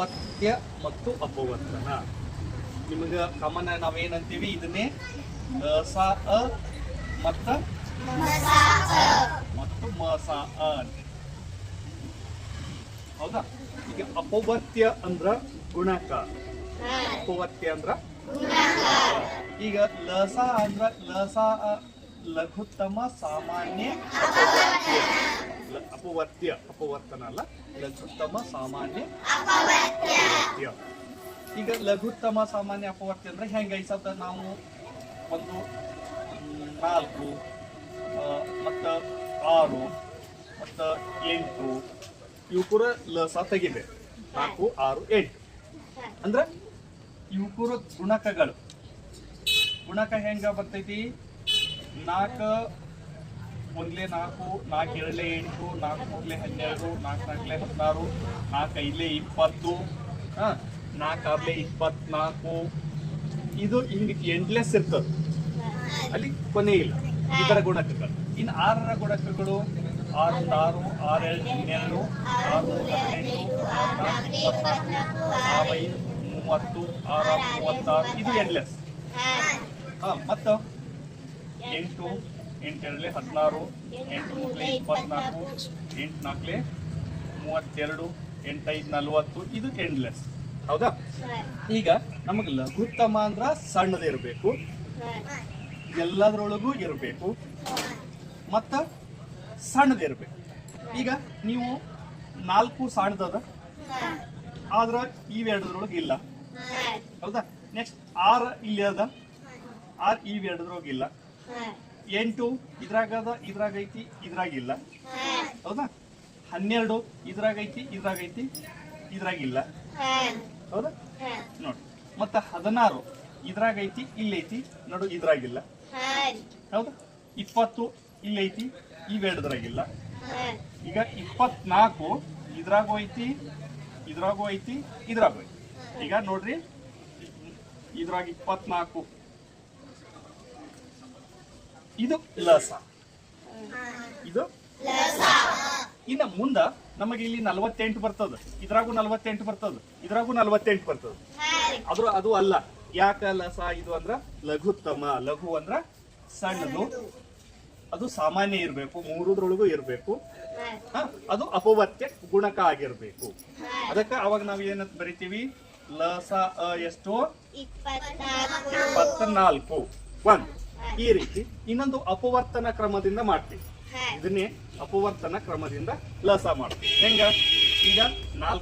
ಪಥ್ಯ ಮತ್ತು ಅಪವರ್ತನ. ನಿಮಗೆ ಕಾಮನ್ ನಾವೇನಂತೀವಿ ಇದನ್ನೇ ಸ ಅ ಮತ್ತು ಮ ಸ ಅ ಅಂತೀವಿ. ಹೌದಾ? ಈಗ ಅಪವರ್ತ್ಯ ಅಂದ್ರ ಗುಣಕ, ಅಪವರ್ತ್ಯ ಅಂದ್ರ ಈಗ ಲಸ ಅಂದ್ರ ಲಸ ಲಘುತ್ತಮ ಸಾಮಾನ್ಯ ಅಪವರ್ತ್ಯ, ಅಪವರ್ತನ ಅಲ್ಲ, ಲಘುತ್ತಮ ಸಾಮಾನ್ಯ ಅಪವರ್ತ್ಯ. ಈಗ ಲಘುತ್ತಮ ಸಾಮಾನ್ಯ ಅಪವರ್ತ್ಯ ಅಂದ್ರೆ ಹೆಂಗ ಐಸತ್ತ ನಾವು ಒಂದು 4 ಮತ್ತ 6 ಮತ್ತ 8 ಇವು ಕೂಡ ಲಸ ತೆಗಿಬೇಕು. 4, 6, 8 ಅಂದ್ರ ಇವು ಕೂಡ ಗುಣಕಗಳು. ಗುಣಕ ಹೆಂಗ ಬರ್ತೈತಿ? 4 1 4, 4 2 8, 4 3 12, 4 4 16, 4 5 20, 4 6 24. ಇದು ಹಿಂಗೆ ಎಂಡ್ಲೆಸ್ ಇರ್ತದೆ, ಅಲ್ಲಿ ಕೊನೆ ಇಲ್ಲ ಇದರ ಗುಣಕಗಳು. ಇನ್ನು 6ರ ಗುಣಕಗಳು 6 6, 6 2 12, 6 3 24, 6 5 30, 6 36 ಇದು ಎಂಡ್ಲೆಸ್. ಮತ್ತ 8 8 2 16, 8 3 24, 8 4 32, 8 5 40 ಇದು ಎಂಡ್ಲೆಸ್. ಹೌದಾ? ಈಗ ನಮಗೆ ಲಘುತ್ತಮ ಅಂದ್ರ ಸಣ್ಣದ ಇರಬೇಕು, ಎಲ್ಲದರೊಳಗೂ ಇರಬೇಕು, ಮತ್ತ ಸಣ್ಣದಿರ್ಬೇಕು. ಈಗ ನೀವು 4 ಸಣ್ಣದದ ಆದ್ರ ಇವೆರಡರೊಳಗೆ ಇಲ್ಲ. ಹೌದಾ? ನೆಕ್ಸ್ಟ್ 6 ಇಲ್ಲಿ ಅದ, 6 ಇವೆರಡರೊಳಗೆ ಇಲ್ಲ. 8 ಇದ್ರಾಗದ, ಇದ್ರಾಗೈತಿ, ಇದ್ರಾಗಿಲ್ಲ. ಹೌದಾ? 12 ಇದ್ರಾಗೈತಿ, ಇದ್ರಾಗೈತಿ, ಇದ್ರಾಗಿಲ್ಲ. ಹೌದಾ? ನೋಡಿ. ಮತ್ತ 16 ಇದ್ರಾಗೈತಿ, ಇಲ್ಲೈತಿ, ನೋಡು ಇದ್ರಾಗಿಲ್ಲ. ಹೌದಾ? 20 ಇಲ್ಲೈತಿ, ಇವೆರಡದ್ರಾಗಿಲ್ಲ. ಈಗ 24 ಇದ್ರಾಗೂ ಐತಿ, ಇದ್ರಾಗೂ ಐತಿ, ಇದ್ರಾಗೂ ಐತಿ. ಈಗ ನೋಡ್ರಿ, ಇದ್ರಾಗ 24 ಇದು ಲಸ, ಇದು ಇನ್ನ ಮುಂದ ನಮಗೆ ಇಲ್ಲಿ 48 ಬರ್ತದ, ಇದ್ರಾಗೂ 48 ಬರ್ತದ, ಇದ್ರಾಗೂ 48 ಬರ್ತದ. ಅದು ಅಲ್ಲ. ಯಾಕ ಲಸ ಇದು ಅಂದ್ರ ಲಘುತ್ತಮ. ಲಘು ಅಂದ್ರ ಸಣ್ಣದು, ಅದು ಸಾಮಾನ್ಯ ಇರಬೇಕು, 3ರೊಳಗೂ ಇರಬೇಕು, ಅದು ಅಪವರ್ತ್ಯ ಗುಣಕ ಆಗಿರ್ಬೇಕು. ಅದಕ್ಕೆ ಅವಾಗ ನಾವು ಏನಂತ ಬರಿತೀವಿ? ಲಸ ಎಷ್ಟು? 24 1 ಈ ರೀತಿ. ಇನ್ನೊಂದು ಅಪವರ್ತನ ಕ್ರಮದಿಂದ ಮಾಡ್ತೀವಿ. ಇದನ್ನೇ ಅಪವರ್ತನ ಕ್ರಮದಿಂದ ಲಸ ಮಾಡ್ತೀವಿ. ಹೆಂಗ? ಈಗ 4